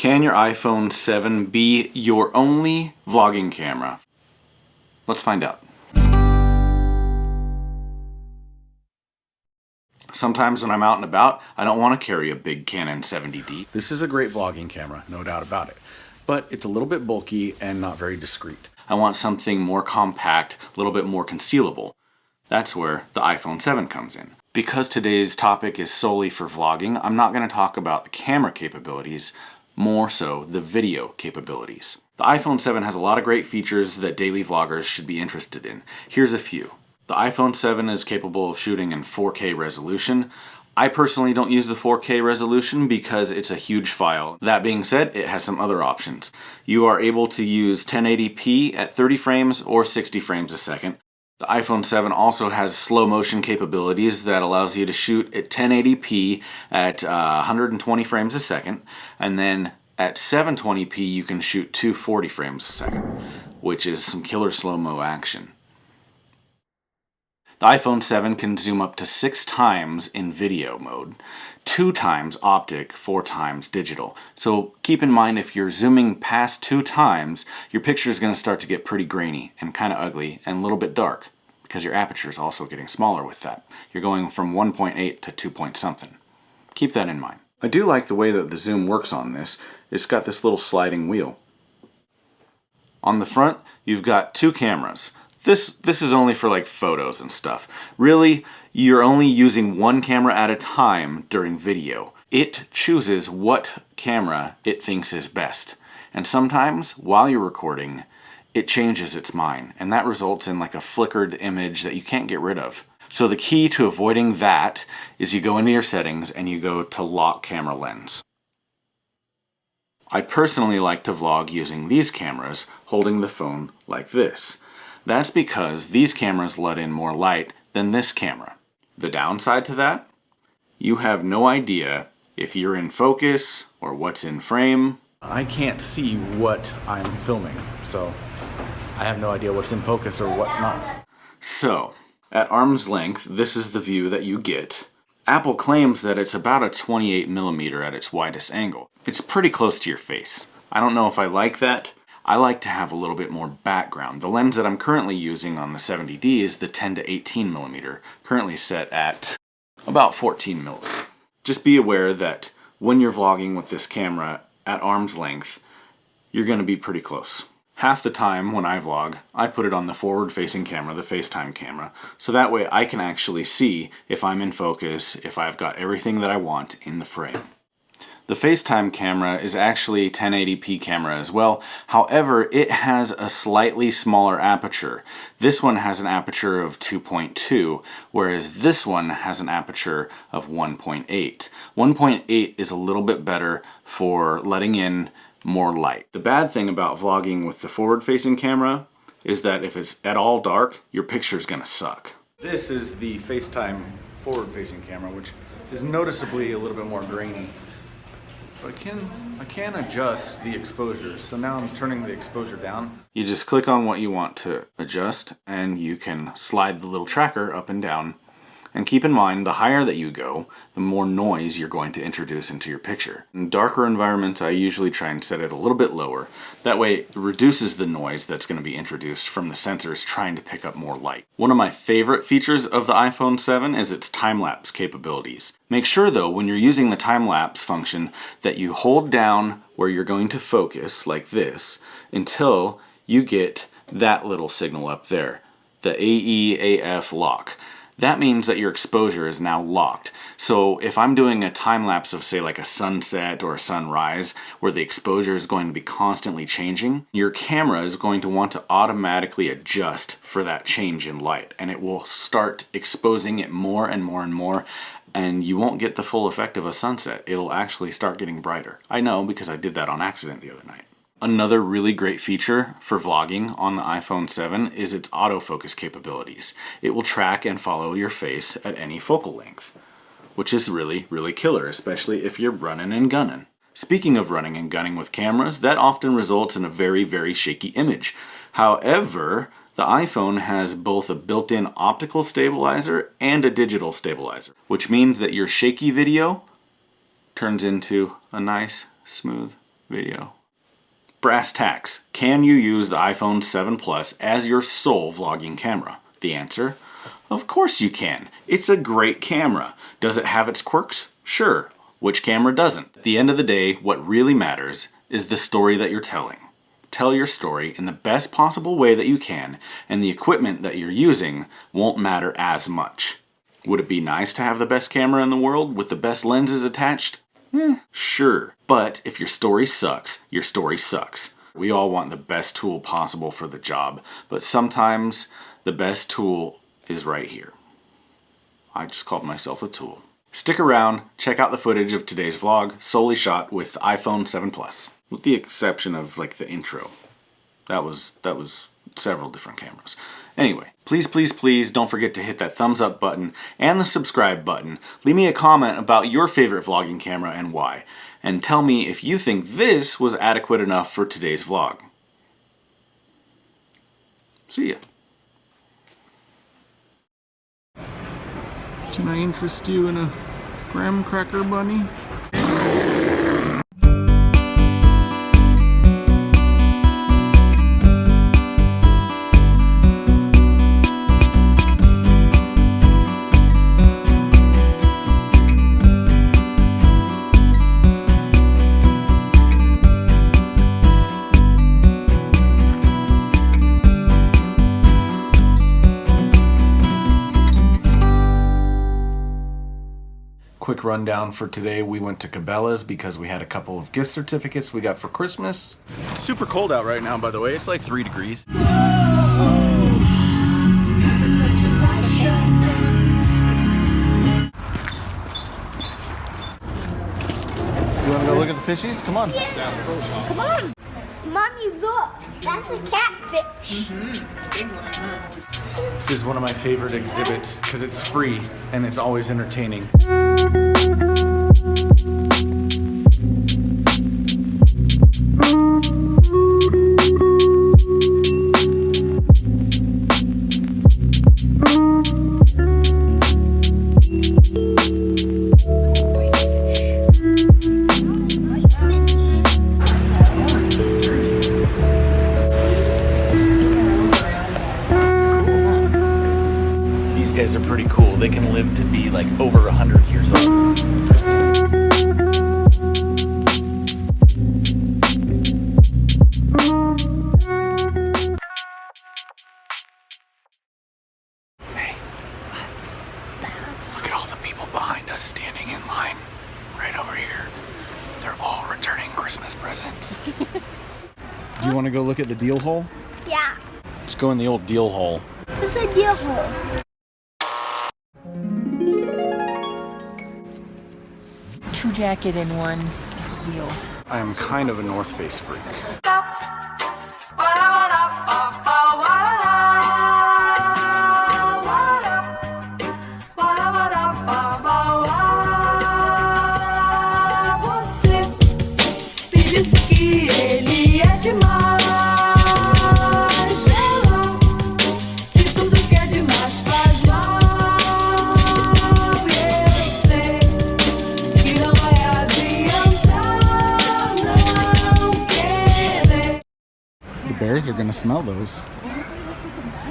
Can your iPhone 7 be your only vlogging camera? Let's find out. Sometimes when I'm out and about, I don't want to carry a big Canon 70D. This is a great vlogging camera, no doubt about it. But it's a little bit bulky and not very discreet. I want something more compact, a little bit more concealable. That's where the iPhone 7 comes in. Because today's topic is solely for vlogging, I'm not going to talk about the camera capabilities, more so the video capabilities. The iPhone 7 has a lot of great features that daily vloggers should be interested in. Here's a few. The iPhone 7 is capable of shooting in 4K resolution. I personally don't use the 4K resolution because it's a huge file. That being said, it has some other options. You are able to use 1080p at 30 frames or 60 frames a second. The iPhone 7 also has slow motion capabilities that allows you to shoot at 1080p at 120 frames a second, and then at 720p you can shoot 240 frames a second, which is some killer slow-mo action. The iPhone 7 can zoom up to 6 times in video mode, 2 times optic, 4 times digital. So keep in mind, if you're zooming past 2 times, your picture is going to start to get pretty grainy and kind of ugly and a little bit dark, because your aperture is also getting smaller with that. You're going from 1.8 to 2 point something. Keep that in mind. I do like the way that the zoom works on this. It's got this little sliding wheel. On the front, you've got 2 cameras. This is only for like photos and stuff. Really, you're only using 1 camera at a time during video. It chooses what camera it thinks is best. And sometimes, while you're recording, it changes its mind. And that results in like a flickered image that you can't get rid of. So the key to avoiding that is you go into your settings and you go to lock camera lens. I personally like to vlog using these cameras, holding the phone like this. That's because these cameras let in more light than this camera. The downside to that? You have no idea if you're in focus or what's in frame. I can't see what I'm filming, so I have no idea what's in focus or what's not. So, at arm's length, this is the view that you get. Apple claims that it's about a 28mm at its widest angle. It's pretty close to your face. I don't know if I like that. I like to have a little bit more background. The lens that I'm currently using on the 70D is the 10 to 18mm, currently set at about 14 mils. Just be aware that when you're vlogging with this camera at arm's length, you're going to be pretty close. Half the time when I vlog, I put it on the forward-facing camera, the FaceTime camera, so that way I can actually see if I'm in focus, if I've got everything that I want in the frame. The FaceTime camera is actually 1080p camera as well, however it has a slightly smaller aperture. This one has an aperture of 2.2, whereas this one has an aperture of 1.8. 1.8 is a little bit better for letting in more light. The bad thing about vlogging with the forward-facing camera is that if it's at all dark, your picture's gonna suck. This is the FaceTime forward-facing camera, which is noticeably a little bit more grainy. But I can adjust the exposure. So now I'm turning the exposure down. You just click on what you want to adjust and you can slide the little tracker up and down. And keep in mind, the higher that you go, the more noise you're going to introduce into your picture. In darker environments, I usually try and set it a little bit lower. That way it reduces the noise that's going to be introduced from the sensors trying to pick up more light. One of my favorite features of the iPhone 7 is its time-lapse capabilities. Make sure though, when you're using the time-lapse function, that you hold down where you're going to focus, like this, until you get that little signal up there, the AEAF lock. That means that your exposure is now locked. So if I'm doing a time lapse of say like a sunset or a sunrise where the exposure is going to be constantly changing, your camera is going to want to automatically adjust for that change in light, and it will start exposing it more and more and more, and you won't get the full effect of a sunset. It'll actually start getting brighter. I know because I did that on accident the other night. Another really great feature for vlogging on the iPhone 7 is its autofocus capabilities. It will track and follow your face at any focal length, which is really, really killer, especially if you're running and gunning. Speaking of running and gunning with cameras, that often results in a very, very shaky image. However, the iPhone has both a built-in optical stabilizer and a digital stabilizer, which means that your shaky video turns into a nice, smooth video. Brass tacks. Can you use the iPhone 7 Plus as your sole vlogging camera? The answer, of course you can. It's a great camera. Does it have its quirks? Sure. Which camera doesn't? At the end of the day, what really matters is the story that you're telling. Tell your story in the best possible way that you can, and the equipment that you're using won't matter as much. Would it be nice to have the best camera in the world with the best lenses attached? Sure. But if your story sucks, your story sucks. We all want the best tool possible for the job, but sometimes the best tool is right here. I just called myself a tool. Stick around, check out the footage of today's vlog, solely shot with iPhone 7 Plus. With the exception of like the intro. That was several different cameras. Anyway, please don't forget to hit that thumbs up button and the subscribe button. Leave me a comment about your favorite vlogging camera and why. And tell me if you think this was adequate enough for today's vlog. See ya. Can I interest you in a graham cracker bunny? Quick rundown for today. We went to Cabela's because we had a couple of gift certificates we got for Christmas. It's super cold out right now, by the way. It's like 3 degrees. You want to go look at the fishies? Come on. Yeah. Come on. Mommy, look. That's a catfish. Big one. This is one of my favorite exhibits because it's free and it's always entertaining. These guys are pretty cool. They can live to be like over 100 years old. Hey, look at all the people behind us standing in line right over here. They're all returning Christmas presents. Do you want to go look at the deal hole? Yeah. Let's go in the old deal hole. What's a deal hole? 2 jacket and 1 deal. I am kind of a North Face freak. Bears are gonna smell those.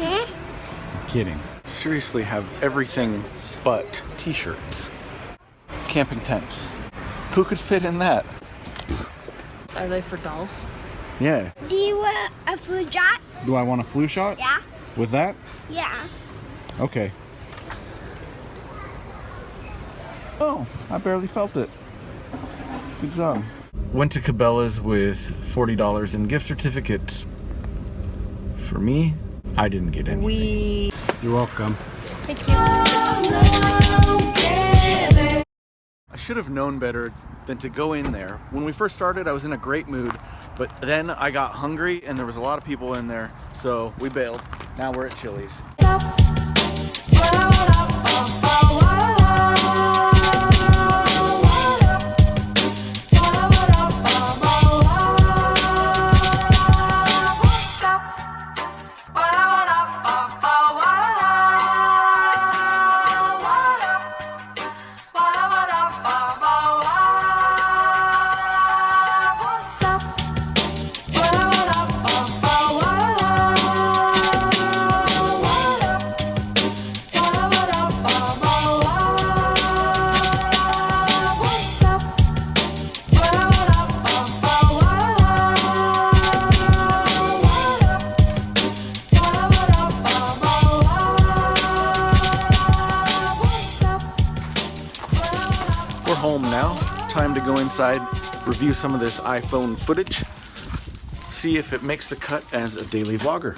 Yeah. I'm kidding. Seriously, have everything but t-shirts. Camping tents. Who could fit in that? Are they for dolls? Yeah. Do you want a food shot? Do I want a flu shot? Yeah. With that? Yeah. Okay. Oh, I barely felt it. Good job. Went to Cabela's with $40 in gift certificates. For me, I didn't get anything. You're welcome. Thank you. I should have known better than to go in there. When we first started, I was in a great mood, but then I got hungry and there was a lot of people in there, so we bailed. Now we're at Chili's. now, time to go inside, review some of this iPhone footage, see if it makes the cut as a daily vlogger.